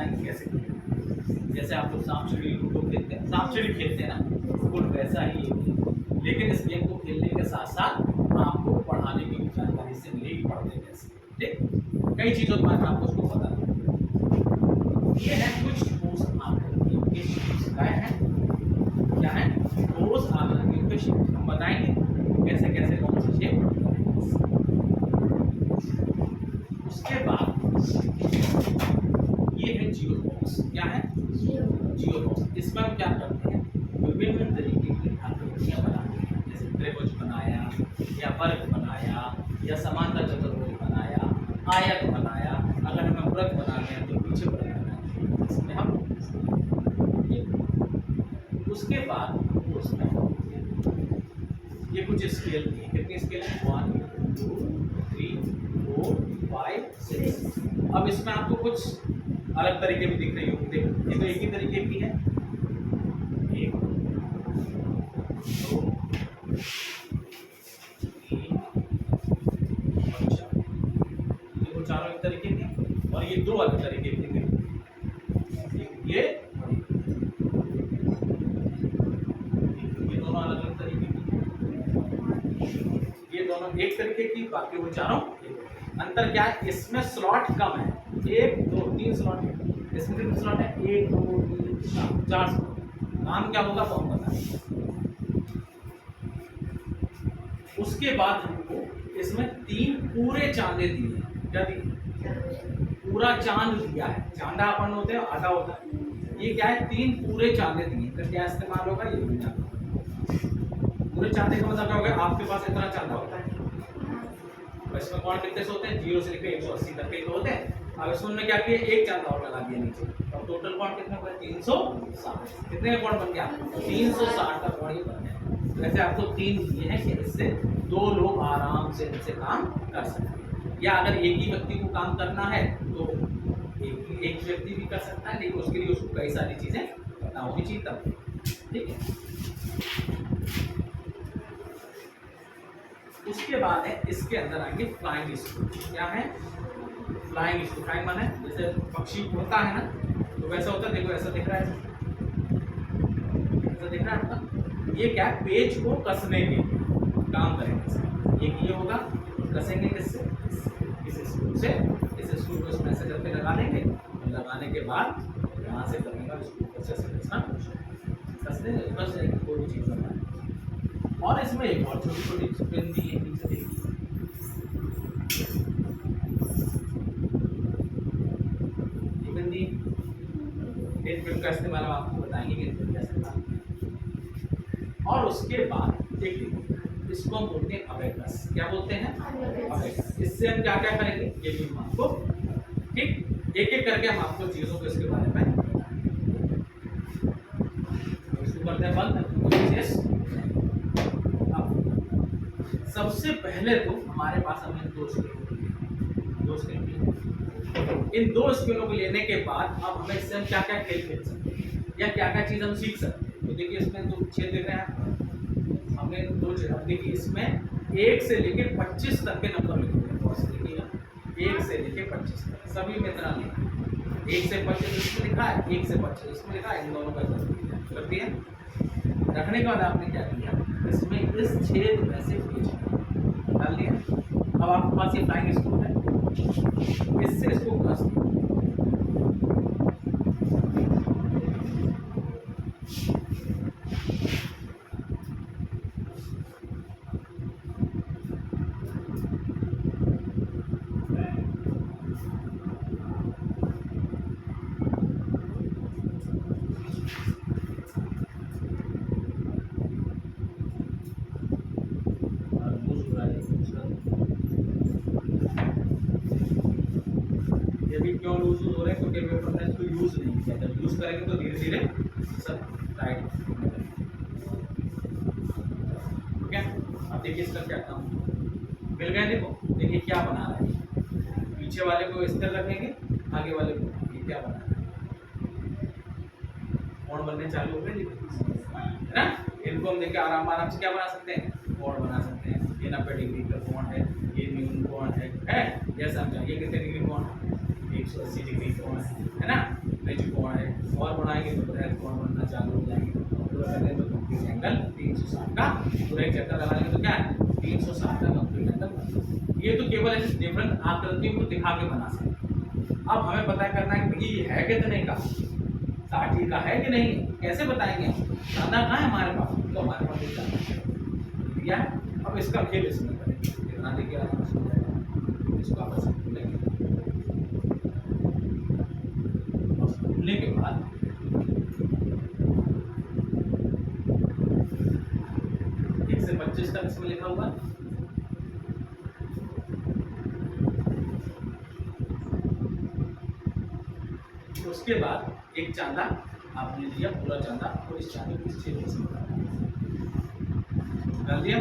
कि कैसे खेलते। जैसे आप लोग सांप सीढ़ी लूडो खेलते हैं, सांप सीढ़ी खेलते हैं ना, बिल्कुल वैसा ही ये गेम। लेकिन इस गेम को खेलने के साथ साथ आपको पढ़ाने की भी जानकारी से मिलेगी, पढ़ते कैसे, ठीक। कई चीज़ों के बारे में आपको उसको पता है। ये है कुछ ठोस आकृतियों के शेप। क्या है? ठोस आकृतियों के शेप। हम बताएंगे कैसे कैसे कौन से शेप। उसके बाद ये है जियो बॉक्स। क्या है? जियो बॉक्स। इसमें हम क्या करते हैं, विभिन्न तरीके की आकृतियां बनाते हैं। जैसे त्रिभुज बनाया, या वर्ग बनाया, या समांतर चतुर्भुज बनाया, आयत बनाया। अगर हमें वृत्त बनाना है तो पीछे वृत्त बनाना है, इसमें हम। उसके बाद हमको उसमें ये कुछ स्केल की, कितनी स्केल है? 1 2 3 4 5 6। अब इसमें आपको कुछ अलग तरीके भी दिख रही होंगी। देखो, ये तो एक ही तरीके की है। 1 2 3 और 4। देखो चारों एक तरीके के, और ये दो अलग तरीके के। ये दोनों अलग अलग तरीके की, ये दोनों एक तरीके की, बाकी वो चारों। अंतर क्या है? इसमें स्लॉट कम है, 1 2 3 स्लॉट है। इसमें कितने स्लॉट है? 1 2 3 4 स्लॉट। नाम क्या होगा तो हम बताएंगे। उसके बाद हमको इसमें 3 पूरे चांदे दिए। क्या दिए? पूरा चांद दिया है। चांदा अपन होते हैं, आधा होता है। ये क्या है? 3 पूरे चांदे दिए। तो क्या इस्तेमाल होगा? ये भी पूरे चांदे का मतलब क्या होगा? आपके पास इतना चांदा होता है, इसमें कौन कितने से होते हैं? 0 से लेकर 180 तक के तो होते हैं। अब इसमें हमने क्या किया? एक चांदा और लगा दिया नीचे, और टोटल पॉइंट कितने हो गए? 360। कितने का पॉइंट बन गया? 360 का पॉइंट बन गया। वैसे आपको 3 दिए हैं कि इससे 2 लोग आराम से इनसे काम कर सकते हैं। या अगर एक ही व्यक्ति को काम करना है तो एक व्यक्ति भी कर सकता है, लेकिन उसके लिए उसको कई सारी चीजें पता होनी चाहिए तब, ठीक है। उसके बाद है इसके अंदर आएंगे फ्लाइंग स्क्रू। क्या है? Flying screw. फ्लाइंग माने जैसे पक्षी उड़ता है ना, तो वैसा होता है। देखो ऐसा दिख रहा है, ऐसा दिख रहा है आपका। ये क्या है? पेज को कसने के काम करेंगे। एक ये होगा, कसेंगे किससे? इस स्क्रू से। इस स्क्रू को इसमें ऐसे करके लगा देंगे, और लगाने के बाद यहाँ से करेंगे इसको ऊपर से कसना, कस देंगे, कस जाएगी कोई भी चीज़ बनाए। और इसमें एक और छोटी छोटी पिन दी है नीचे, देखिए ये पिन दी। इन पिन का इस्तेमाल हम आपको बताएंगे कि इन पिन का इस्तेमाल। और उसके बाद एक इसको हम बोलते हैं अबेकस। क्या बोलते हैं? अबेकस। इससे हम क्या क्या करेंगे ये भी हम आपको, ठीक, एक एक करके हम आपको चीजों को इसके बारे में इसको करते हैं बंद। सबसे पहले तो हमारे पास हमें 2 स्केल। इन 2 स्केलों को लेने के बाद अब हमें इससे हम क्या क्या खेल खेल सकते हैं, या क्या क्या चीज़ हम सीख सकते हैं। तो देखिए इसमें 2 छेद दिख रहे हैं, हमने 2 छेद। अब देखिए इसमें 1 से लेके 25 तक के नंबर लिखे हैं। देखिएगा 1 से लेके 25 तक, सभी में इतना नहीं। 1 से 25 इसमें लिखा है, 1 से 25 इसमें लिखा है। इन दोनों का कर दिया। रखने के बाद आपने क्या किया? इसमें इस छेद में से डाल दिया। अब आपके पास ये फ्लाइंग स्क्रू है, इससे इसको कस दिया। यदि क्यों लूज हो रहे हैं? क्योंकि हमने इसको यूज नहीं किया। जब यूज करेंगे तो धीरे धीरे सब टाइट ठीक है। अब देखिए इसका क्या काम मिल गया। देखो देखिए क्या बना रहा है। पीछे वाले को स्थिर रखेंगे, आगे वाले को ये क्या बना रहा है? कोण बनने चालू हो गए है ना। इनको हम देखिए आराम आराम से क्या बना सकते हैं? कोण बना सकते हैं। ये 90 डिग्री का कोण है, ये न्यून कोण है। जैसा हम चाहिए कितने डिग्री कोण है? 180 डिग्री कोण है ना। और बढ़ाएंगे तो बृहद कोण बनना चालू हो जाएंगे। पूरा करेंगे तो कंप्लीट एंगल 360 का, पूरा एक चक्कर लगाएंगे तो क्या है 360 का कंप्लीट एंगल। ये तो केवल ऐसे डिफरेंट आकृतियों को दिखा के बना सकते। अब हमें पता करना है कि ये है कितने का, 60 का है कि नहीं, कैसे बताएंगे हम? चांदा कहाँ है हमारे पास, तो हमारे पास ये चांदा दिया है। अब इसका खेल इसमें करेंगे, कितना देखिए आराम से हो जाएगा। इसको आपस में खोलेंगे और खोलने के बाद 1 से 25 तक इसमें लिखा हुआ है। उसके बाद एक चांदा आपने लिया, पूरा चांदा, और इस चांदे को इस छेद में डाल दिया।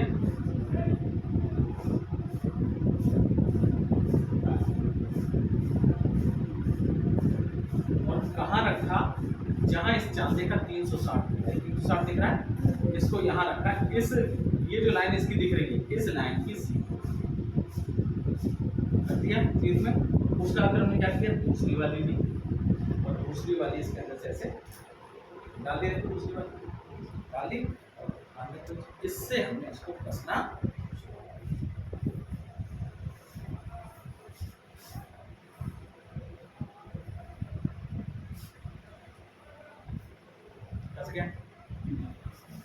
और कहाँ रखा, जहां इस चांदे का 360 दिख रहा है, इसको यहाँ रखा। इस ये जो लाइन इसकी दिख रही है, इस लाइन की कर दिया चीज में। उसका अगर हमने क्या किया, दूसरी वाली ली और दूसरी वाली इसके अंदर से ऐसे डाल दी, दूसरी वाली डाल दी और इससे हमने इसको कसना। कस गया।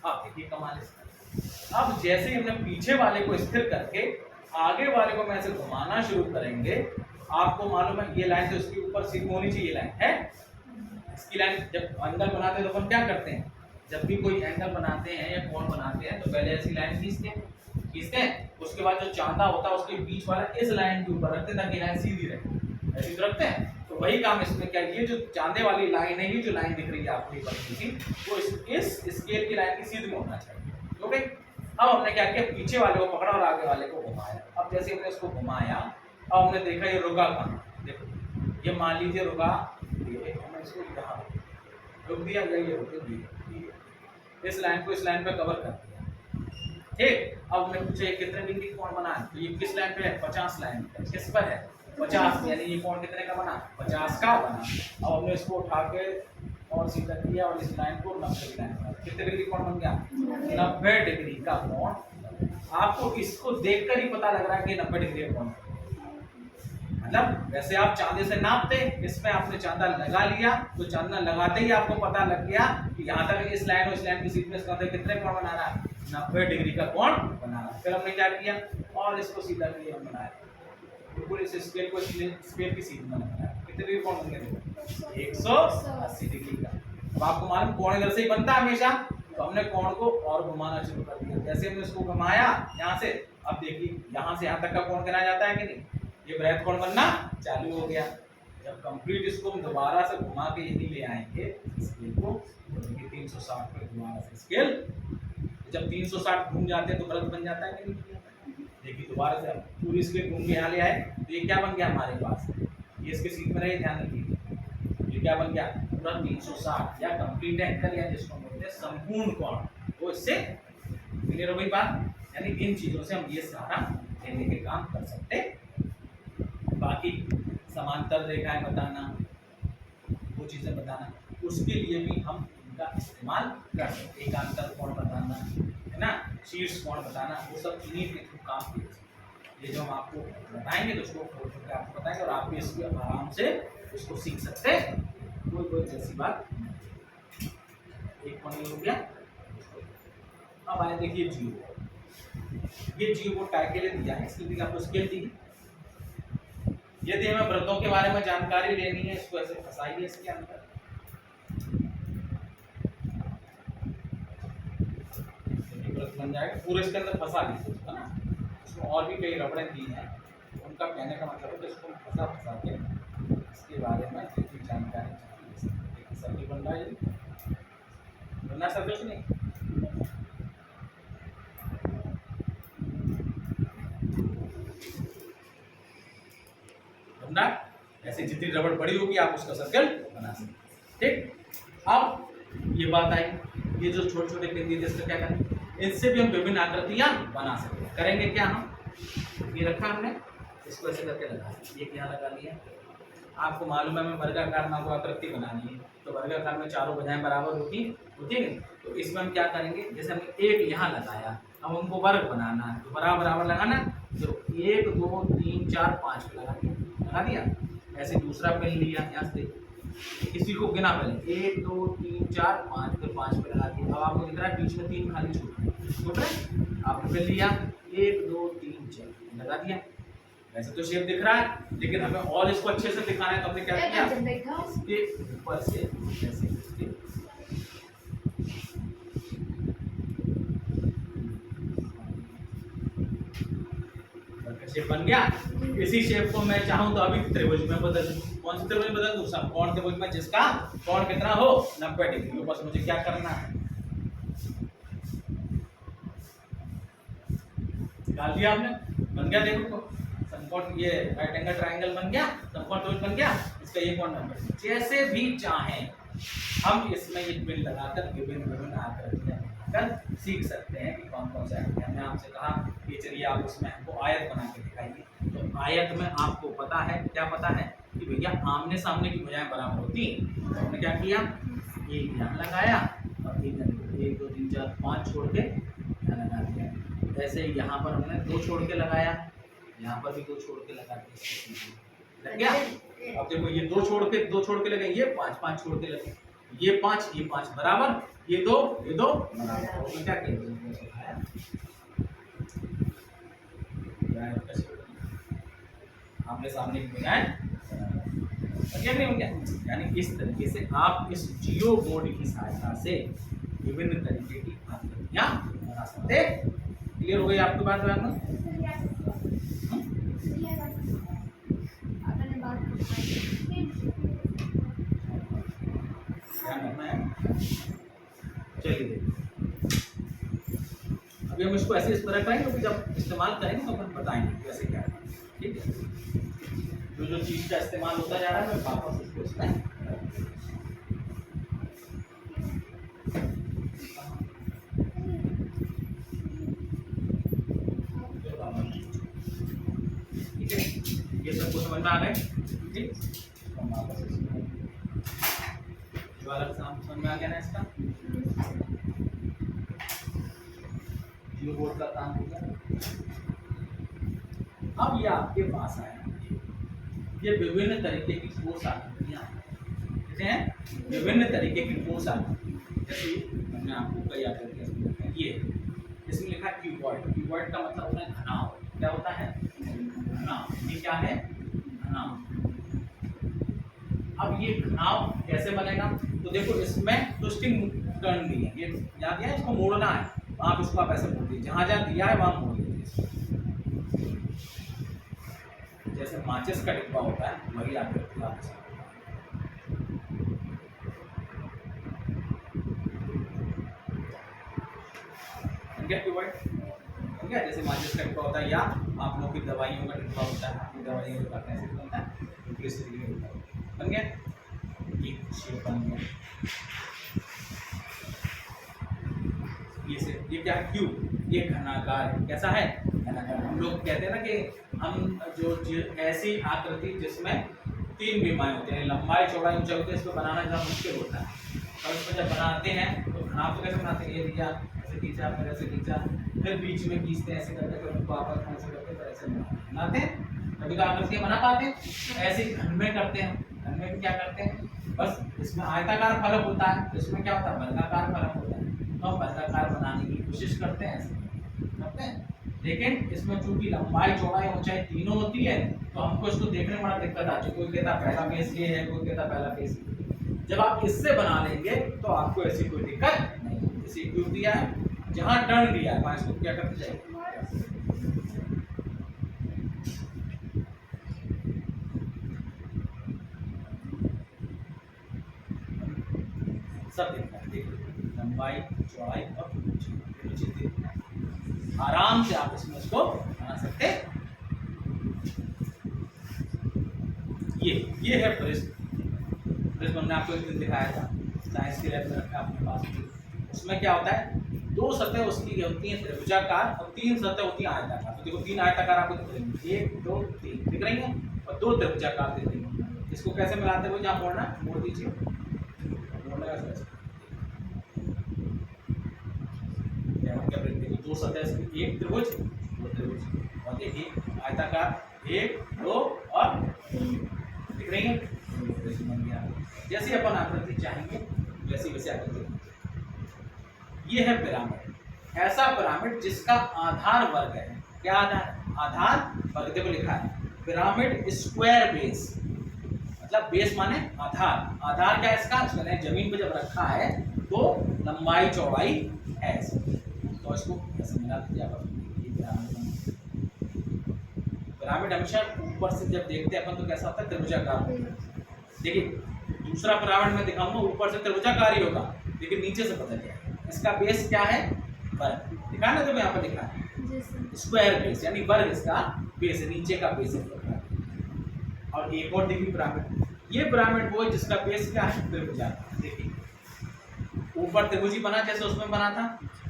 अब देखिए कमाल इसका। अब जैसे ही हमने पीछे वाले को स्थिर करके आगे वाले को मैं ऐसे घुमाना शुरू करेंगे, आपको मालूम है ये लाइन तो इसके ऊपर सीधी होनी चाहिए, लाइन है इसकी। लाइन जब एंगल बनाते हैं तो अपन क्या करते हैं, जब भी कोई एंगल बनाते हैं या कोण बनाते हैं तो पहले ऐसी लाइन खींचते हैं। उसके बाद जो चांदा होता है उसके बीच वाला इस लाइन के ऊपर रखते हैं ताकि लाइन सीधी रहे, ऐसे तो रखते हैं। तो वही काम इसमें क्या, ये जो चांदे वाली लाइन है, ये जो लाइन दिख रही है आपको वो इस स्केल की लाइन की सीध में होना चाहिए। ओके, अब हमने क्या किया, पीछे वाले को पकड़ा और आगे वाले को घुमाया। अब जैसे हमने इसको घुमाया, अब हमने देखा ये रुका कहाँ, देखो ये मान लीजिए रुका, ये हमने इसको यहाँ रुक दिया, ये रुक दिया, इस लाइन को इस लाइन पे कवर कर दिया। ठीक, अब हमने पूछा ये कितने डिग्री कोण बना है, तो ये किस लाइन पे है, 50 लाइन पे। किस पर है, 50, यानी ये कोण कितने का बना, 50 का बना। अब हमने इसको उठा के और सीधा किया और इस लाइन को 90 की लाइन पर, कितने डिग्री कोण बन गया, 90 डिग्री का कोण। आपको इसको देखकर ही पता लग रहा है कि 90 डिग्री का कोण, मतलब वैसे आप चांदे से नापते, इसमें आपने चांदा लगा लिया, तो चांदा लगाते ही आपको पता लग गया कि यहाँ तक इस लाइन और इस लाइन की सीध में इसका कितने कोण बना रहा है, 90 डिग्री का कोण बना रहा है। फिर हमने क्या किया, और इसको सीधा किया, बनाया बिल्कुल इस स्केल को स्केल की सीध में बनाया। कितने डिग्री कोण बन गया, 180 डिग्री का। अब आपको मालूम कोण इधर से ही बनता है हमेशा, तो हमने कोण को और घुमाना शुरू कर दिया। जैसे हमने इसको घुमाया यहाँ से, अब देखिए यहाँ से यहाँ तक का कोण गिना जाता है कि नहीं, ये बृहद कोण बनना चालू हो गया। जब कंप्लीट इसको हम दोबारा से घुमा के यही ले आएंगे स्केल को, तो 360 पे दोबारा से स्केल, जब 360 घूम जाते हैं तो वृत्त बन जाता है कि नहीं। देखिए दोबारा से पूरी स्केल घूम के यहाँ ले आए, तो ये क्या बन गया हमारे पास, ये इसके सीध में रहे, ध्यान रखिए, ये क्या बन गया, पूरा 360 या कंप्लीट एंगल, या जिसको बोलते हैं संपूर्ण कोण। तो इससे क्लियर हो गई बात, यानी इन चीजों से हम ये सारा लेने के काम कर सकते। बाकी समांतर रेखाएं बताना, वो चीजें बताना, उसके लिए भी हम इनका इस्तेमाल कर सकते। एकांतर कोण बताना है ना, शीर्ष कोण बताना, वो सब इन्हीं के थ्रू काम किए। ये जो हम आपको बताएंगे तो उसको आपको बताएंगे और आप भी इसको आराम से उसको सीख सकते हैं, कोई जैसी बात नहीं। एक कोण हो गया। अब आए देखिए जीव, ये जीव वो टाई के लिए दिया है, इसके लिए आपको स्केल दी है। यदि हमें वृत्तों के बारे में जानकारी लेनी है, इसको ऐसे फंसाइए इसके अंदर, वृत्त बन जाएगा पूरे, इसके अंदर फंसा दीजिए है ना। इसमें और भी कई रबड़े दी हैं, उनका कहने का मतलब है कि इसको फंसा के इसके बारे में जितनी जानकारी चाहिए। सर्कल बन रहा है, बनना सर्कल नहीं, ऐसे जितनी रबड़ बड़ी होगी आप उसका सर्कल बना सकते। ठीक, अब ये बात आई, ये जो छोटे छोटे बिंदु थे इसका क्या करें, इनसे भी हम विभिन्न आकृतियां बना सकते हैं। करेंगे क्या, हम ये रखा हमने, इसको ऐसे करके लगा, ये यहाँ लगा लिया। आपको मालूम है हमें वर्गाकार नाम आकृति बनानी है, तो वर्गाकार में चारों भुजाएं बराबर होती होती है। तो इसमें हम क्या करेंगे, जैसे हमने एक यहाँ लगाया, अब हमको वर्ग बनाना है तो बराबर बराबर लगाना। तो 1 2 3 4 5 पे लगा दिया। ऐसे दूसरा पेन लिया, यहाँ से इसी को गिना पहले 1 2 3 4 5, फिर 5 पे लगा दिया। अब आपको दिख रहा है बीच में 3 खाली छूट रहा है, आपने पेन लिया 1 2 3 4 लगा दिया। वैसे तो शेप दिख रहा है, लेकिन हमें और इसको अच्छे से दिखाना है तो हमने क्या किया, ये ऊपर से ऐसे शेप बन गया। इसी शेप को मैं चाहूं तो अभी त्रिभुज में बदल दूं। कौन सी त्रिभुज में बदल दूं, समकोण त्रिभुज में, जिसका कोण कितना हो 90 डिग्री। तो बस मुझे क्या करना है, डाल दिया आपने, बन गया। देखो समकोण, ये राइट एंगल ट्रायंगल बन गया, समकोण त्रिभुज बन गया, इसका ये कोण 90। जैसे भी चाहें हम इसमें ये पिन लगाकर विभिन्न विभिन्न आकृतियां बनाकर सीख सकते हैं कि कौन कौन सा है। हमने आपसे कहा कि चलिए आप इसमें हमको आयत बना के दिखाइए। तो आयत में आपको पता है, क्या पता है कि भैया आमने सामने की भुजाएं बराबर होती हैं। तो हमने क्या किया, एक यहाँ लगाया और एक 1 2 3 4 5 छोड़ के यहाँ लगा दिया। ऐसे यहाँ पर हमने 2 छोड़ के लगाया, यहाँ पर भी 2 छोड़ के लगा दिया, लग गया। अब देखो ये 2 छोड़ के लगे, ये 5 5 छोड़ के लगे, ये 5 बराबर, ये 2 बराबर। तो क्या करेंगे, आमने सामने की भुजाएं नहीं हो गया। यानी इस तरीके से आप इस जियो बोर्ड की सहायता से विभिन्न तरीके की आकृतियां बना सकते। क्लियर हो गई आपकी बात में? चलिए अभी हम इसको ऐसे इस तरह करेंगे, तो जब इस्तेमाल करेंगे तो अपन बताएंगे कैसे क्या है। ठीक है, जो चीज का इस्तेमाल होता जा रहा है मैं वापस इसको इसमें ठीक है, ये सबको समझ में आ गए। ठीक, हम वापस इसमें जो अलग समझ में आ गया ना इसका जियो बोर्ड का काम हो गया। अब ये आपके पास आया, ये विभिन्न तरीके की ठोस आकृतियां हैं, विभिन्न तरीके की ठोस आकृति। जैसे हमने आपको कई आकृतियां, ये इसमें लिखा है क्यूबॉइड। क्यूबॉइड का मतलब होता है घनाव। क्या होता है, घनाव। ये क्या है, घनाव। अब ये घनाव कैसे बनेगा, तो देखो इसमें ट्विस्टिंग टर्न दी है, ये याद दिया है, इसको मोड़ना है। आप इसको आप ऐसे मोड़ दीजिए, जहां जहां दिया है वहां मोड़ दीजिए। जैसे माचिस का डिब्बा होता है वही आकृति आपके साथ क्या, जैसे माचिस का डिब्बा होता है, या आप लोगों की दवाइयों का डिब्बा होता है, आपकी दवाइयों का कैसे बनता है, बन गया। ये शेप बन गया। ये क्या है, क्यूब। ये घनाकार है, कैसा है, घनाकार। हम लोग कहते हैं ना कि हम जो ऐसी आकृति जिसमें 3 विमाएं होती हैं, लंबाई चौड़ाई ऊंचाई होती है, इसको बनाना जरा मुश्किल होता है। और इसको जब बनाते हैं तो घनाव तो कैसे बनाते हैं, ये दिया ऐसे खींचा, फिर ऐसे खींचा, फिर बीच में खींचते हैं ऐसे करके, फिर उनको आपस में ऐसे करके फिर ऐसे बनाते हैं। कभी तो आकृतियां बना पाते हैं। ऐसे घन में करते हैं, घन में भी क्या करते हैं, बस इसमें आयताकार फलक होता है, इसमें क्या होता है, वर्गाकार फलक होता है। तो हम वर्गाकार बनाने की कोशिश करते हैं, ऐसे करते हैं। लेकिन इसमें चूंकि लंबाई चौड़ाई ऊंचाई तीनों होती है, तो हमको इसको देखने में बड़ा दिक्कत आती है। कोई कहता पहला फेस ये है, कोई कहता पहला फेस ये। जब आप इससे बना लेंगे तो आपको ऐसी कोई दिक्कत नहीं। इसी क्यूब दिया है, जहां टर्न दिया है वहां इसको क्या करते जाएंगे, सब देखना है। देखिए लंबाई चौड़ाई और ऊंचाई आराम से आप इसमें इसको बना सकते। ये है प्रिज्म। प्रिज्म हमने आपको एक दिन दिखाया था साइंस के लैब में रखा अपने पास में। उसमें क्या होता है, 2 सतह उसकी होती हैं त्रिभुजाकार और 3 सतह होती हैं आयताकार। तो देखो 3 आयताकार आपको दिख रही है, 1 2 3 दिख रही है, और 2 त्रिभुजाकार दिख रही है। इसको कैसे मिलाते हुए जहाँ मोड़ना, मोड़ दीजिए, दो सतह की एक त्रिभुज, दो त्रिभुज, और देखिए आयताकार 1 2 और 3 दिख रही है। बन गया। जैसे अपन आकृति चाहेंगे वैसे वैसे आकृति। ये है पिरामिड, ऐसा पिरामिड जिसका आधार वर्ग है। क्या आधार? आधार वर्ग। देखो लिखा है पिरामिड स्क्वायर बेस, मतलब बेस माने आधार। आधार क्या है इसका? मैंने जमीन पे जब रखा है तो लंबाई चौड़ाई है ऐसे, तो इसको ऐसे मिला दिया। पिरामिड हमेशा ऊपर से जब देखते हैं अपन तो कैसा होता है? त्रिभुजाकार। देखिए दूसरा पिरामिड में दिखाऊंगा ऊपर से त्रिभुजाकार ही होगा, लेकिन नीचे से बदल गया। इसका बेस क्या है? वर्ग। दिखा ना, देखो यहाँ पर लिखा है स्क्वायर बेस, यानी वर्ग इसका बेस है, नीचे का बेस है। और एक और देखिए पिरामिड, ये पिरामिड वो है जिसका बेस क्या है? त्रिभुजाकार। देखिए ऊपर त्रिभुजी बना जैसे उसमें बना था,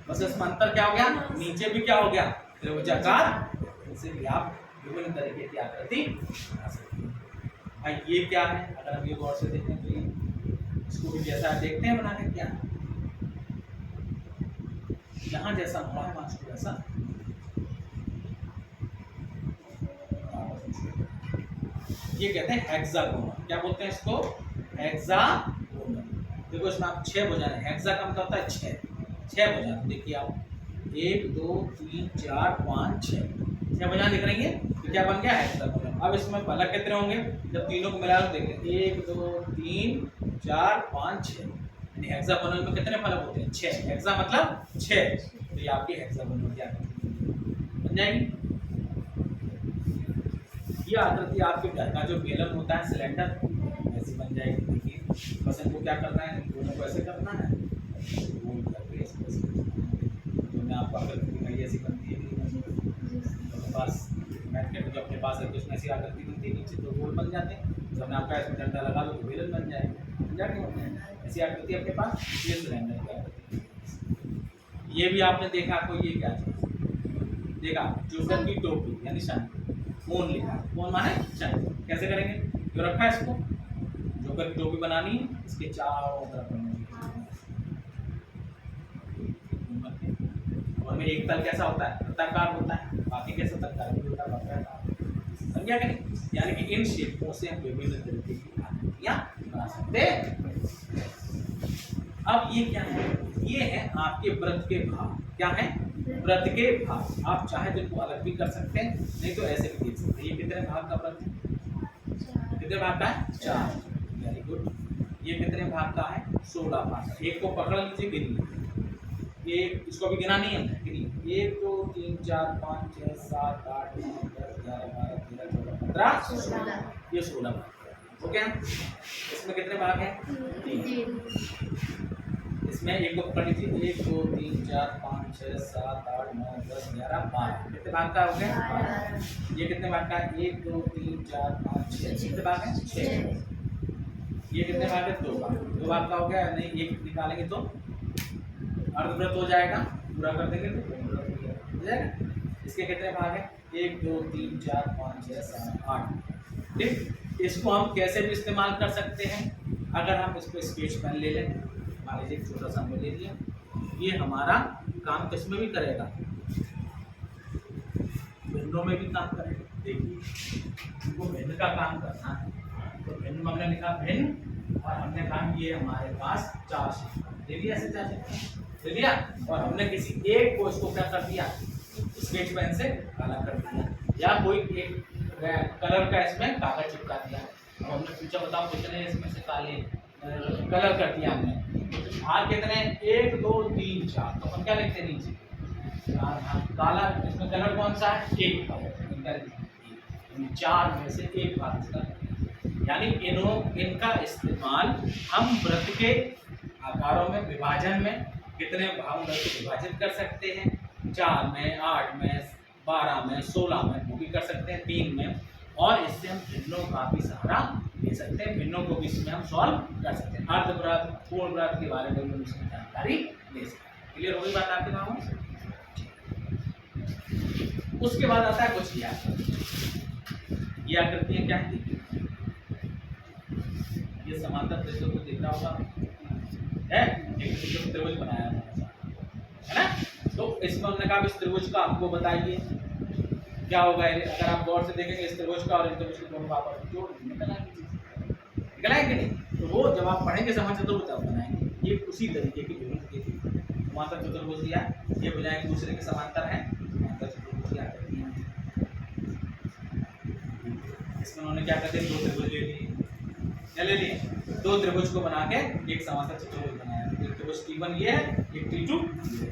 बस इसमें अंतर क्या हो गया? नीचे भी क्या हो गया? त्रिभुजाकार। इसे भी आप विभिन्न तरीके की आकृति बना सकते हैं। भाई ये क्या है? अगर हम ये गौर से देखें तो ये इसको भी जैसा देखते हैं बना के, क्या यहाँ जैसा हुआ है वहां इसको वैसा। ये कहते हैं हेक्सागोनल। क्या बोलते हैं इसको? हेक्सागोनल। देखो इसमें आप 6 भुजाएं, हेक्सा का मतलब होता है 6 भुजाएं। देखिए आप 1 2 3 4 5 6 भुजाएं दिख रही है, तो क्या बन गया? हेक्सागोनल। अब इसमें फलक कितने होंगे? जब तीनों को मिला देखें 1 2 3 4 5 6, यानी हेक्सागोनल में कितने फलक होते हैं? 6। हेक्सा मतलब 6, तो ये आपकी हेक्सागोनल की आकृति बन जाएगी। ये आकृति आपके घर का जो बेलन होता है सिलेंडर, ऐसी बन जाएगी। देखिए बस इनको क्या करना है? दोनों को ऐसे करना है, गोल करके ऐसे ऐसे। तो मैं आपको आकृति दिखाई ऐसी बनती है। तो पास मैथ के जो अपने पास है तो उसमें ऐसी आकृति बनती है, नीचे तो गोल बन जाते हैं। जब मैं आपका इसमें डंडा लगा दो तो बेलन बन जाएगा। ऐसी आकृति अपने पास, ये सिलेंडर की आकृति। ये भी आपने देखा, कोई ये क्या चीज देखा? जोकर की टोपी यानी शंख, फोन लिखा है। फोन माने शंख। कैसे करेंगे? जो रखा है इसको जोकर की टोपी बनानी है, इसके चारों तरफ और में एक तल कैसा होता है? वृत्ताकार होता है, बाकी कैसा तलकार होता है? वक्राकार। समझा कि नहीं? यानी कि इन शेपों से हम विभिन्न तरीके की आकृतियां बना सकते हैं। अब ये क्या है? ये है आपके व्रत के भाग। क्या है? व्रत के भाग। आप चाहे तो इनको अलग भी कर सकते हैं, नहीं तो ऐसे भी देख सकते हैं। ये कितने भाग का व्रत है? कितने भाग का है? 4। Very good. ये कितने भाग का है? 16 भाग का। एक को पकड़ लीजिए, गिनिए। ये इसको भी गिना नहीं है, गिनिए 1 2 3 4 5 6 7 8 9 10 11 12 13 14 15 16। ये 16 भाग हो गया। इसमें कितने भाग हैं? 3। इसमें एक को पकड़ लीजिए, 1 2 3 4 5 6 7 8 9 10 11 12। कितने भाग का हो गया? 12। ये कितने भाग का है? 1 2 3 4 5 6। कितने भाग है? 6। ये कितने भाग है? 2 भाग। 2 भाग का हो गया। नहीं, एक निकालेंगे तो अर्धव्रत हो जाएगा, पूरा कर देंगे तो हो जाएगा। इसके कितने भाग हैं? 1 2 3 4 5 6 7 8। ठीक, इसको हम कैसे भी इस्तेमाल कर सकते हैं। अगर हम इसको स्केच पेन ले लें, मान लीजिए एक छोटा सा हमने ले लिया, ये हमारा काम किसमें भी करेगा? भिन्नों में भी काम करेगा। देखिए इनको भिन्न का काम करना है, तो भिन्न में हमने लिखा भिन्न, और हमने कहा ये हमारे पास 4 दे दिया, ऐसे 4 दे दिया, और हमने किसी एक को इसको क्या कर दिया? स्केच पेन से काला कर दिया, या कोई एक कलर का इसमें कागज चिपका दिया। अब हमने पूछा बताओ कितने इसमें से काले कलर कर दिया हमने। भाग कितने? 1 2 3 4। तो हम क्या लिखते हैं नीचे? काला। इसमें कलर कौन सा है? 1 का। 4 में से 1 भाग इसका, यानी इनका इस्तेमाल हम व्रत के आकारों में विभाजन में कितने भागों में विभाजित कर सकते हैं? 4 में, 8 में, 12 में, 16 में, वो भी कर सकते हैं, 3 में। और इससे हम भिन्नों का भी सहारा ले सकते हैं, भिन्नों को भी इसमें हम सॉल्व कर सकते हैं। अर्धव्रत, पूर्ण व्रत के बारे में भी इसमें जानकारी ले सकते हैं। क्लियर हो गई बात आपके दिमाग में? उसके बाद आता है कुछ ये आकृतियां क्या है? ये समांतर त्रिभुज को दिख रहा होगा, है एक त्रिभुज बनाया है ना। तो इसमें उन्होंने कहा इस त्रिभुज का हमको बताइए क्या होगा। अगर आप गौर से देखेंगे इस त्रिभुज का और इन त्रिभुज के दोनों का आपस में जोड़ निकल आएंगे नहीं। तो वो जब आप पढ़ेंगे समांतर चतुर्भुज तब बनाएंगे। ये उसी तरीके की यूनिट की थी। समांतर चतुर्भुज दिया, ये भुजाएं एक दूसरे के समांतर हैं, समांतर चतुर्भुज याद रखनी है। इसमें उन्होंने क्या करते हैं, दो त्रिभुज ले लिए, क्या ले लिए, दो त्रिभुज को बना के एक समांतर चतुर्भुज बनाया। एक त्रिभुज T1 ये है, एक T2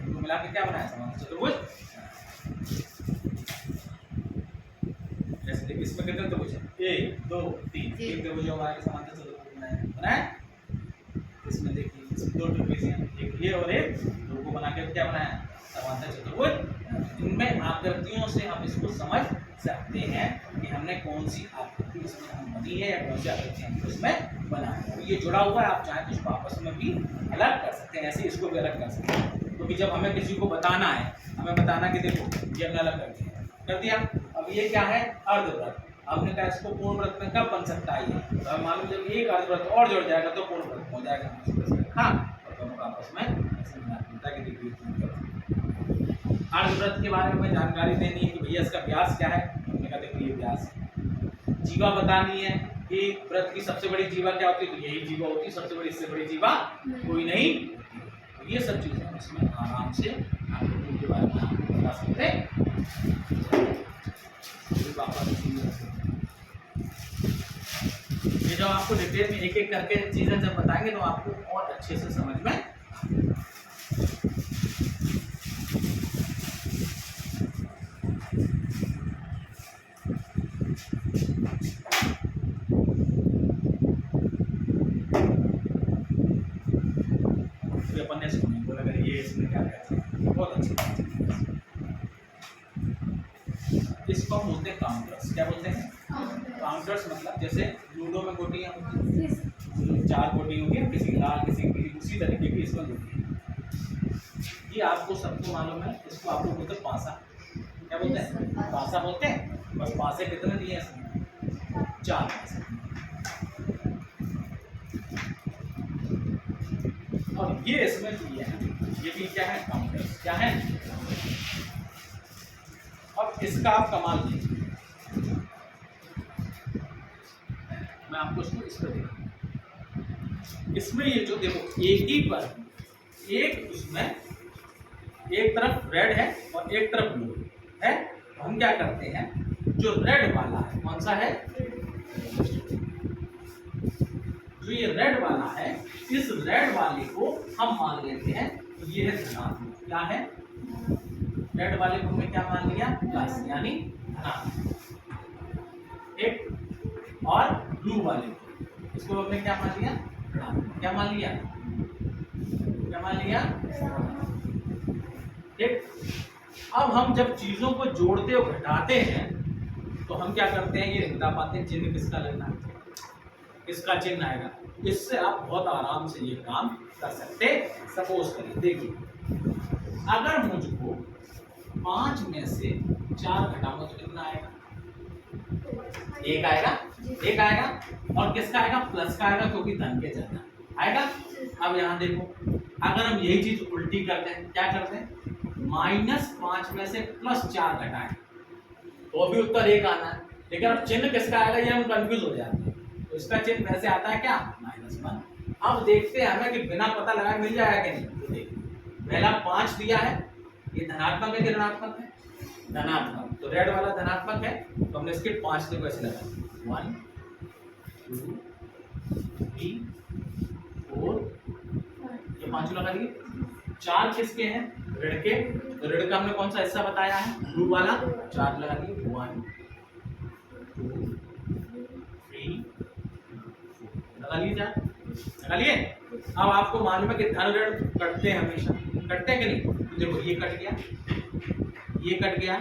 को मिला के क्या बनाया, समांतर चतुर्भुज। जैसे देखिए इसमें कितने त्रिभुज हैं, 1 2 3, एक त्रिभुज हमारे समांतर चतुर्भुज बनाया। इसमें देखिए इसमें दो त्रिभुज हैं, एक ये और एक, दो को बना के क्या बनाया, समांतर चतुर्भुज। इनमें आकृतियों से हम इसको समझ सकते हैं कि हमने कौन सी आकृति इसमें हम बनी है या कौन सी आकृति हमने इसमें बना है। ये जुड़ा हुआ है, आप चाहें तो इसको आपस में भी अलग कर सकते हैं, ऐसे इसको भी अलग कर सकते हैं। क्योंकि जब हमें किसी को बताना है, हमें बताना कि देखो ये हमने अलग कर दिया। अब ये क्या है, अर्धवृत्त। हमने कहा इसको पूर्ण वृत्त में कब बन सकता है, ये तो मालूम जब एक अर्धवृत्त और जुड़ जाएगा तो पूर्ण वृत्त हो जाएगा। हाँ, और दोनों का आपस में अर्धवृत्त के बारे में जानकारी देनी है कि भैया इसका व्यास क्या है। हमने कहा देखो ये व्यास है। जीवा बतानी है कि वृत्त की सबसे बड़ी जीवा क्या होती है, तो यही जीवा होती है, सबसे बड़ी, इससे बड़ी जीवा कोई नहीं। तो ये सब चीजें हम इसमें आराम से आकृति के बारे में आप बता सकते हैं। ये जो आपको डिटेल में एक एक करके चीजें जब बताएंगे तो आपको और अच्छे से समझ में ये इसमें क्या कहते हैं, बहुत अच्छी बात है। इसको हम बोलते हैं काउंटर्स। क्या बोलते हैं, काउंटर्स। मतलब जैसे लूडो में गोटियां होती हैं, 4 गोटी होंगी, किसी लाल किसी पीली, उसी तरीके की इसमें गोटी है। ये आपको सबको मालूम है, इसको आप लोग बोलते हैं पासा। क्या बोलते हैं, पासा बोलते हैं। बस पासे कितने दिए इसमें, 4 पासे। और ये इसमें दिए हैं, ये भी क्या है, काउंटर्स। क्या है, अब इसका आप कमाल देखिए, मैं आपको इसको इस पर दिखाऊं। इसमें ये जो देखो एक ही पर एक, उसमें एक तरफ रेड है और एक तरफ ब्लू है। तो हम क्या करते हैं, जो रेड वाला है, कौन सा है, जो ये रेड वाला है, इस रेड वाले को हम मान लेते हैं तो ये है धनात्मक। क्या है, रेड वाले को हमने क्या मान लिया, प्लस, यानी धनात्मक। एक और ब्लू वाले को, इसको हमने क्या मान लिया, ऋणात्मक। क्या मान लिया, क्या मान लिया, ठीक। अब हम जब चीजों को जोड़ते और घटाते हैं तो हम क्या करते हैं, ये बता पाते हैं चिन्ह किसका लगना है, किसका चिन्ह आएगा। इससे आप बहुत आराम से ये काम कर सकते। सपोज करिए, देखिए अगर मुझको 5 में से 4 घटाऊंगा तो कितना आएगा, 1 आएगा, 1 आएगा। और किसका आएगा, प्लस का आएगा, क्योंकि धन के ज्यादा आएगा। अब यहाँ देखो, अगर हम यही चीज उल्टी करते हैं, क्या करते हैं, -5 में से +4 घटाएं तो भी उत्तर 1 आना है। लेकिन अब चिन्ह किसका आएगा, ये हम कंफ्यूज हो जाते हैं। तो इसका चिन्ह वैसे आता है क्या, -1। अब देखते हैं हमें कि बिना पता लगाए मिल जाएगा कि नहीं। तो देखिए पहला 5 दिया है, ये धनात्मक है कि ऋणात्मक है, धनात्मक। तो रेड वाला धनात्मक है, तो हमने इसके 5 को ऐसे लगा, 1 2 3 4, ये 5 लगा दिए। 4 किसके हैं, ऋण के। तो ऋण का हमने कौन सा हिस्सा बताया है, ब्लू वाला। 4 लगा दिए, 1 2 3 लगा लिए, 4 लगा लिए। अब आपको मालूम है कि धन ऋण कटते हैं, हमेशा कटते हैं कि नहीं। तो देखो ये कट गया, ये कट गया,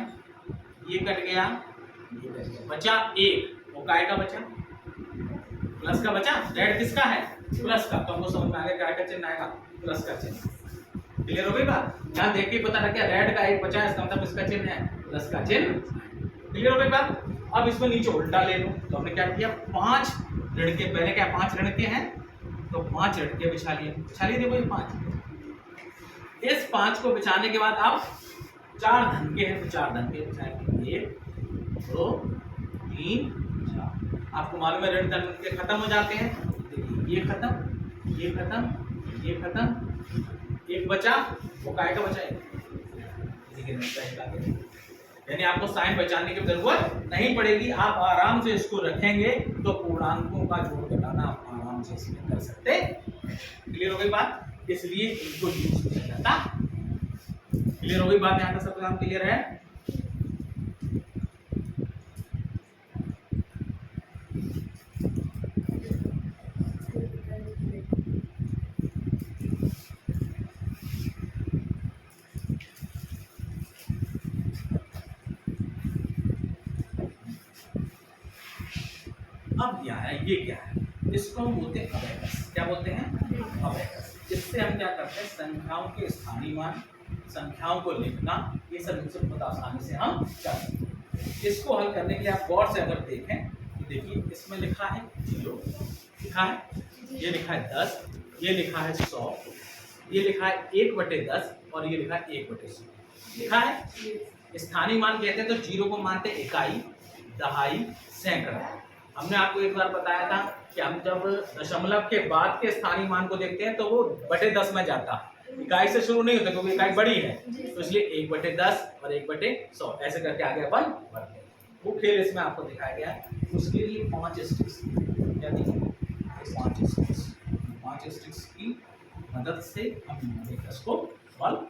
ये कट गया, ये कट गया, बचा 1। वो काय का बचा, प्लस का बचा। रेड किसका है, प्लस का। तो हमको समझ में आ गया काय का चिन्ह आएगा, प्लस का चिन्ह। क्लियर हो गई बात, यहाँ देख के पता लग गया रेड का 1 बचा है, इसका मतलब इसका चिन्ह है प्लस का चिन्ह। क्लियर हो गई बात। अब इसमें नीचे उल्टा ले लो, तो हमने क्या किया, 5 ऋण के, पहले क्या 5 ऋण के हैं, तो 5 ऋण के बिछा लिए। देखो ये 5, इस 5 को बिछाने के बाद अब 4 धनके हैं तो 4 धनके बचाएंगे, 1 2 3 4। आपको मालूम है ऋण धनके खत्म हो जाते हैं, देखिए ये खत्म, ये खत्म, ये खत्म, एक बचा, वो काय का बचा, यानी आपको साइन बचाने की जरूरत नहीं पड़ेगी। आप आराम से इसको रखेंगे तो पूर्णांकों का जोड़ घटाना आप आराम से इसमें कर सकते। क्लियर हो गई बात, इसलिए इनको यूज किया जाता। क्लियर हो गई बात, यहाँ तक सब काम क्लियर है। अब क्या है, ये क्या है, इसको हम बोलते हैं अबेकस। क्या बोलते हैं? अबेकस। इससे हम क्या करते हैं, संख्याओं के स्थानीय मान, संख्याओं को लिखना, ये सब इनसे बहुत आसानी से हम कर सकते हैं। इसको हल करने के लिए आप गौर से अगर देखें तो देखिए इसमें लिखा है 0, लिखा है, ये लिखा है 10, ये लिखा है 100, ये लिखा है 1/10 और ये लिखा है 1/100 लिखा है। स्थानीय मान कहते हैं तो 0 को मानते हैं इकाई, दहाई, सैकड़ा। हमने आपको एक बार बताया था कि हम जब दशमलव के बाद के स्थानीय मान को देखते हैं तो वो बटे 10 में जाता है, इकाई से शुरू नहीं होता क्योंकि इकाई बड़ी है, तो इसलिए 1/10 और 1/100 ऐसे करके आगे अपन बढ़ते हैं। वो खेल इसमें आपको दिखाया गया है। उसके लिए 5 स्टिक्स, क्या देखिए 5 स्टिक्स की मदद से हम इसको सॉल्व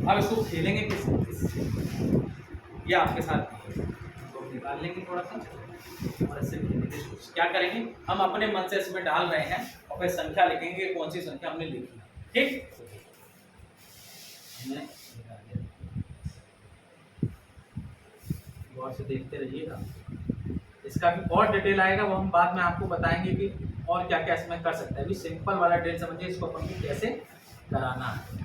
अब इसको खेलेंगे किस ये आपके साथ तो निकाल लेंगे थोड़ा सा और इससे खेलने की कोशिश क्या करेंगे, हम अपने मन से इसमें डाल रहे हैं और फिर संख्या लिखेंगे कौन सी संख्या हमने लिखी, ठीक। गौर से देखते रहिएगा, इसका भी और डिटेल आएगा, वो हम बाद में आपको बताएंगे कि और क्या क्या इसमें कर सकते हैं। अभी सिंपल वाला डिटेल समझिए इसको अपन को कैसे कराना है।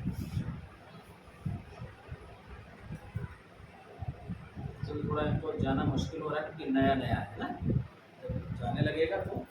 थोड़ा इनको जाना मुश्किल हो रहा है क्योंकि नया नया है ना, जब जाने लगेगा तो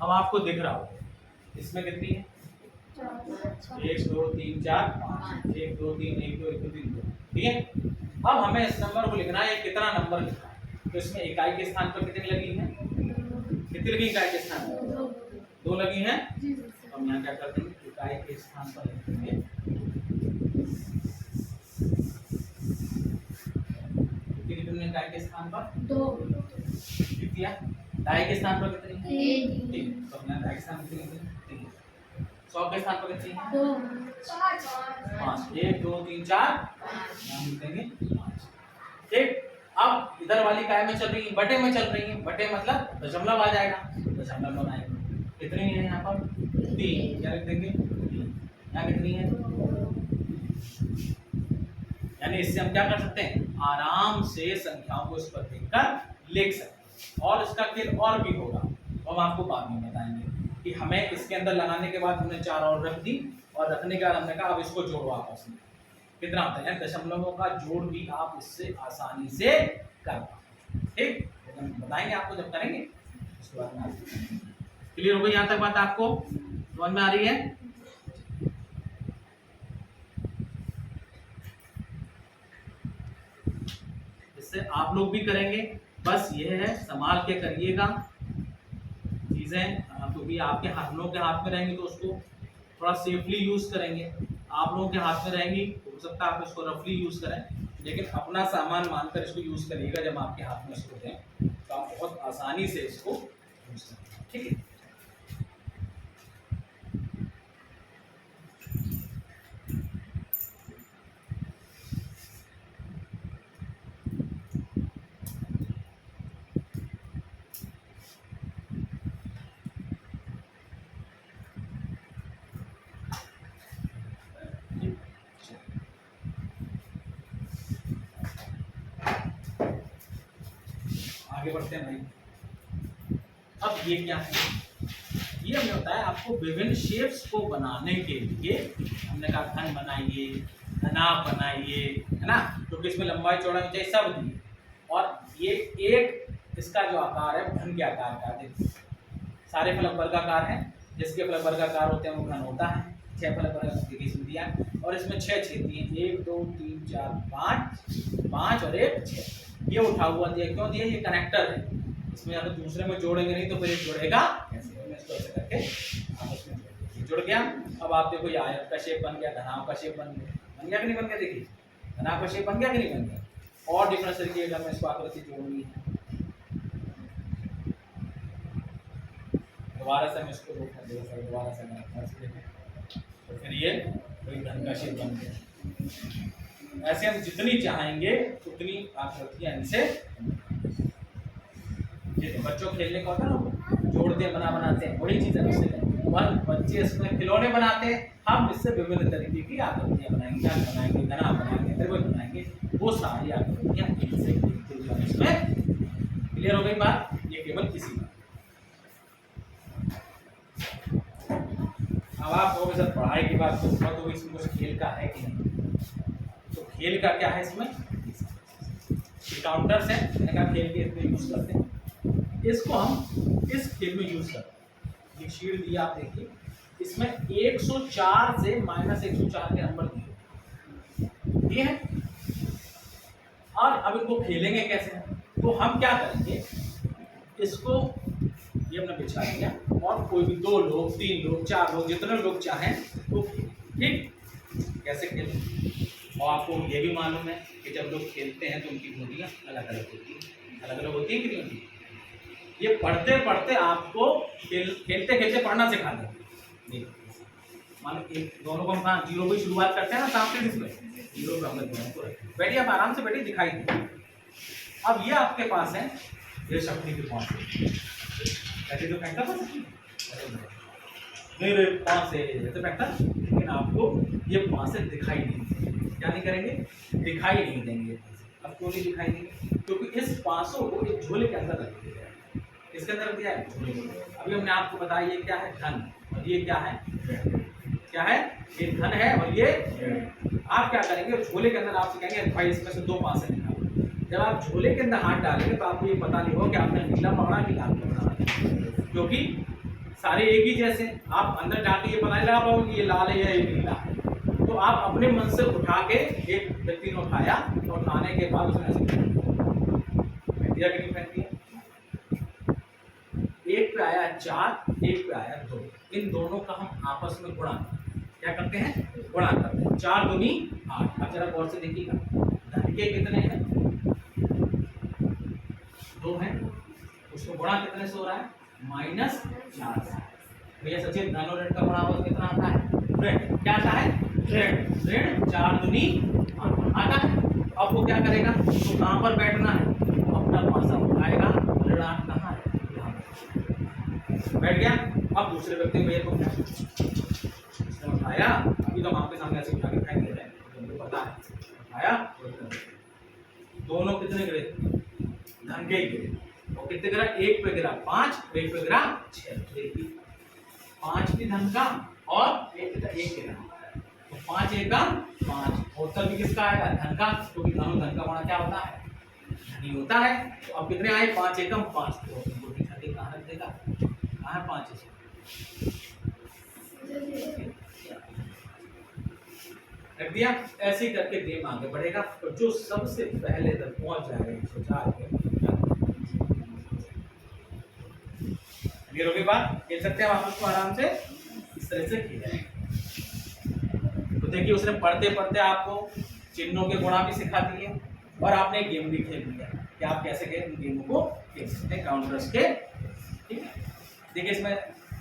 अब आपको दिख रहा हो इसमें कितनी है, 1 2 3 4 5, 1 2 3 1 2 1 2 3 2, ठीक है। अब हमें इस नंबर को लिखना है, कितना नंबर लिखना है, तो इसमें इकाई के स्थान पर कितनी लगी है, कितनी लगी इकाई के स्थान पर, 2 लगी हैं। तो हम यहाँ क्या करते हैं, इकाई के स्थान पर लिखेंगे कितनी इकाई के स्थान पर 2, कितनी दाई के स्थान पर कितनी, 3, तो हमने दाई के स्थान पर कितनी, 3, 100 के स्थान पर कितनी, 2, 5, 1 2 3 4, यहाँ लिख देंगे 5, ठीक। अब इधर वाली काय में चल रही है, बटे में चल रही है, बटे मतलब दशमलव आ जाएगा, दशमलव बनाएंगे, कितनी है यहाँ पर 3, क्या लिख देंगे, यहाँ कितनी है, यानी इससे हम क्या कर सकते हैं, आराम से संख्याओं को इस पर देखकर लिख सकते हैं। और इसका खेल और भी होगा, तो हम आपको बाद में बताएंगे कि हमें इसके अंदर लगाने के बाद हमने 4 और रख दी, और रखने के बाद हमने कहा अब इसको जोड़ो आपस में, कितना होता है, दशमलवों का जोड़ भी आप इससे आसानी से कर पाओ, ठीक। हम बताएंगे आपको जब करेंगे उसके बाद में। क्लियर हो गई यहाँ तक बात, आपको समझ में आ रही है। इससे आप लोग भी करेंगे, बस ये है संभाल के करिएगा, चीज़ें क्योंकि आपके हाथ लोगों के हाथ में रहेंगी तो उसको थोड़ा सेफली यूज़ करेंगे। आप लोगों के हाथ में रहेंगी हो सकता है आप इसको रफली यूज़ करें, लेकिन अपना सामान मानकर इसको यूज़ करिएगा। जब आपके हाथ में इसको दें तो आप बहुत आसानी से इसको यूज़ करें, ठीक है। आगे बढ़ते हैं भाई। अब ये क्या है, ये हमने बताया आपको विभिन्न शेप्स को बनाने के लिए। हमने कहा घन बनाइए, घनाभ बनाइए, है ना, क्योंकि इसमें लंबाई चौड़ाई ऊंचाई सब दी है। और ये एक इसका जो आकार है घन के आकार का, देखिए सारे फलक वर्गाकार हैं, जिसके फलक वर्गाकार होते हैं वो घन होता है। 6 फलक वर्गाकार इसमें दिया है और इसमें 6 छेद दिए, 1 2 3 4 5 और 1 6। ये उठा हुआ दिया, क्यों दिया, ये कनेक्टर है। इसमें अगर दूसरे में जोड़ेंगे नहीं तो फिर ये जुड़ेगा कैसे, मैं इसको ऐसे करके आपस में जोड़, जुड़ गया। अब आप देखो ये आयत का शेप बन गया, घनाभ का शेप बन गया कि नहीं बन गया, देखिए घनाभ का शेप बन गया कि नहीं बन गया। और डिफरेंस तरीके अगर मैं इसको आकृति जोड़नी है, दोबारा से मैं इसको रोक देगा सर, दोबारा से मैं तो फिर ये वही घन का शेप बन गया। ऐसे हम जितनी चाहेंगे उतनी आकृतियां इनसे। ये तो बच्चों खेलने का होता है ना, जोड़ते हैं बनाते हैं, वही चीज़ है उससे। बच्चे इसमें खिलौने बनाते हैं, हम इससे विभिन्न तरीके की आकृतियां बनाएंगे, घन बनाएंगे, घना बनाएंगे, त्रिभुज बनाएंगे, वो सारी आकृतियां इनसे इसमें। क्लियर हो गई बात, ये केवल किसी का। अब आप कहोगे सर पढ़ाई की बात तो इसमें कुछ खेल का है कि नहीं, तो खेल का क्या है इसमें, काउंटर्स हैं, मैंने कहा खेल के इसमें यूज करते हैं। इसको हम इस खेल में यूज करते हैं। ये शीट दिया आप देखिए, इसमें 104 से -104 के नंबर दिए हैं। और अब इनको खेलेंगे कैसे, तो हम क्या करेंगे, इसको ये हमने बिछा दिया और कोई भी 2 लोग 3 लोग 4 लोग जितने लोग चाहें तो ठीक कैसे खेलें। और आपको ये भी मालूम है कि जब लोग खेलते हैं तो उनकी गोलियाँ अलग अलग होती हैं, अलग अलग होती हैं कि नहीं होती। ये पढ़ते पढ़ते आपको खेलते खेलते पढ़ना सिखा देंगे। मान एक दोनों को हम कहाँ 0 की शुरुआत करते हैं ना, सामने डिस्प्ले 0 पे हमने दोनों को रखें। बैठिए आप आराम से बैठिए, दिखाई दे। अब ये आपके पास है, ये शक्ति के पास ऐसे तो फेंकता था नहीं रे 5 से ऐसे फेंकता, लेकिन आपको ये 5 से दिखाई नहीं, क्या नहीं करेंगे, दिखाई नहीं देंगे। अब क्यों नहीं दिखाई देंगे, क्योंकि इस 500 को एक झोले के अंदर रख दिया है। इसके अंदर दिया है झोले के अंदर। अभी हमने आपको बताया ये क्या है, धन, और ये क्या है, क्या है, ये धन है और ये। आप क्या करेंगे, झोले के अंदर आपसे कहेंगे भाई इसमें से 2 5 निकालो। जब आप झोले के अंदर हाथ डालेंगे तो आपको ये पता नहीं होगा कि आपने नीला पकड़ा कि लाल पकड़ा, क्योंकि सारे एक ही जैसे। आप अंदर जाके ये पता नहीं लगा पाओगे कि ये लाल है या ये नीला है। तो आप अपने मन से उठा के, एक व्यक्ति ने उठाया, तो उठाने के बाद उसने ऐसे फेंक दिया कि नहीं फेंक दिया। एक पे आया 4, एक पे आया 2, इन दोनों का हम आपस में गुणा क्या करते हैं, गुणा करते हैं। 4 दूनी 8। अब जरा गौर से देखिएगा, धन के कितने हैं, 2 हैं, उसको गुणा कितने से हो रहा है, -4 से। भैया सचिन धन और ऋण का गुणा होगा कितना आता है, ऋण। क्या आता है, ऋण। ऋण 4 दूनी 8 आता है। अब वो क्या करेगा, तो कहाँ पर बैठना है, अपना पासा उठाएगा, ऋण 8 कहाँ है, बैठ गया। अब दूसरे व्यक्ति को ये तो इसने उठाया, अभी तो आपके सामने ऐसे उठा के फेंक दे रहे हैं, तो पता है उठाया, दोनों कितने गिरे, धन के गिरे। और कितने गिरा, एक पे गिरा 5, एक पे गिरा 6। देखिए 5 भी धन का और एक गिरा, तो 5 1 का 5। उत्तर भी किसका आएगा, धन का, क्योंकि धन का गुणा क्या होता है, धनी होता है। तो अब कितने आए, 5 1 5। तो छठी कहाँ रख देगा, कहाँ है 5 रख दिया। ऐसे ही करके गेम आगे बढ़ेगा, तो जो सबसे पहले तक पहुंच जाएगा 104 के, घेरों के बाद खेल सकते हैं आप उसको आराम से इस तरह से खेलें। तो देखिए उसने पढ़ते पढ़ते आपको चिन्हों के गुणा भी सिखा दिए और आपने गेम भी खेल लिया कि आप कैसे गेमों को खेल सकते हैं काउंटर्स के। ठीक है, देखिए इसमें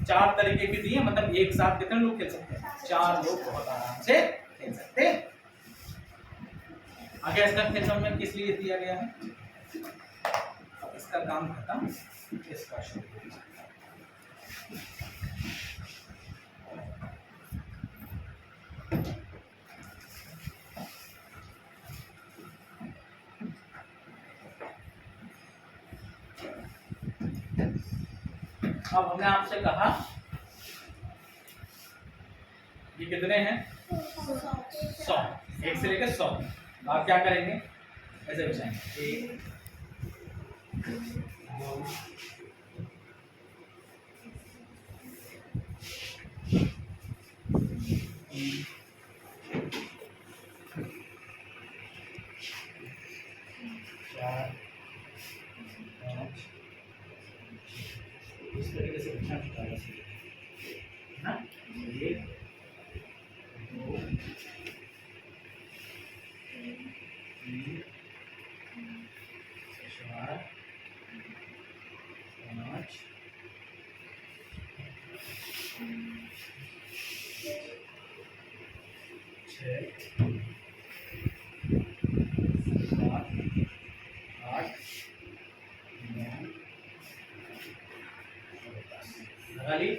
4 तरीके की दिए, मतलब एक साथ कितने लोग खेल सकते हैं? 4 लोग बहुत आराम से खेल सकते हैं। आगे इसका खेल समझ में किस लिए दिया गया है? अब इसका काम खत्म, इसका शुरू। अब हमने आपसे कहा ये कितने हैं? 100, 1 से लेकर 100। आप क्या करेंगे? ऐसे बिछाएंगे 1 2 3 4 5 इस तरीके से बिछा चुका है ना। 1 2 3 4 5 6 7 8 9 लगा ली।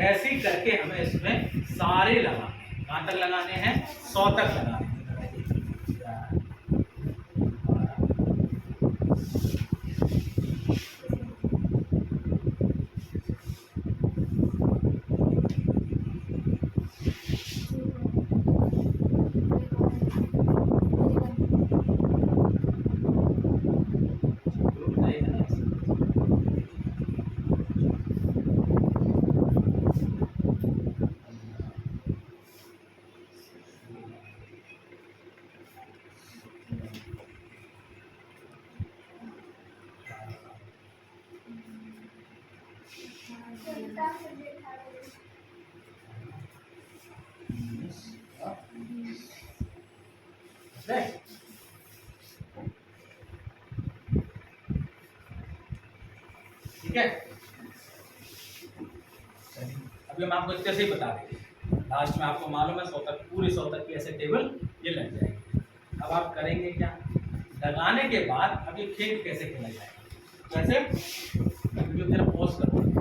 ऐसे ही करके हमें इसमें सारे लगाने, कहाँ तक लगाने हैं? 100 तक लगाने हैं। ठीक है, अभी हम आपको कैसे ही बता देंगे, लास्ट में आपको मालूम है 100 तक, पूरी 100 तक की ऐसे टेबल ये लग जाएगी। अब आप करेंगे क्या? लगाने के बाद अब ये खेल कैसे खेला जाएगा? कैसे? वीडियो मेरा पॉज कर दो।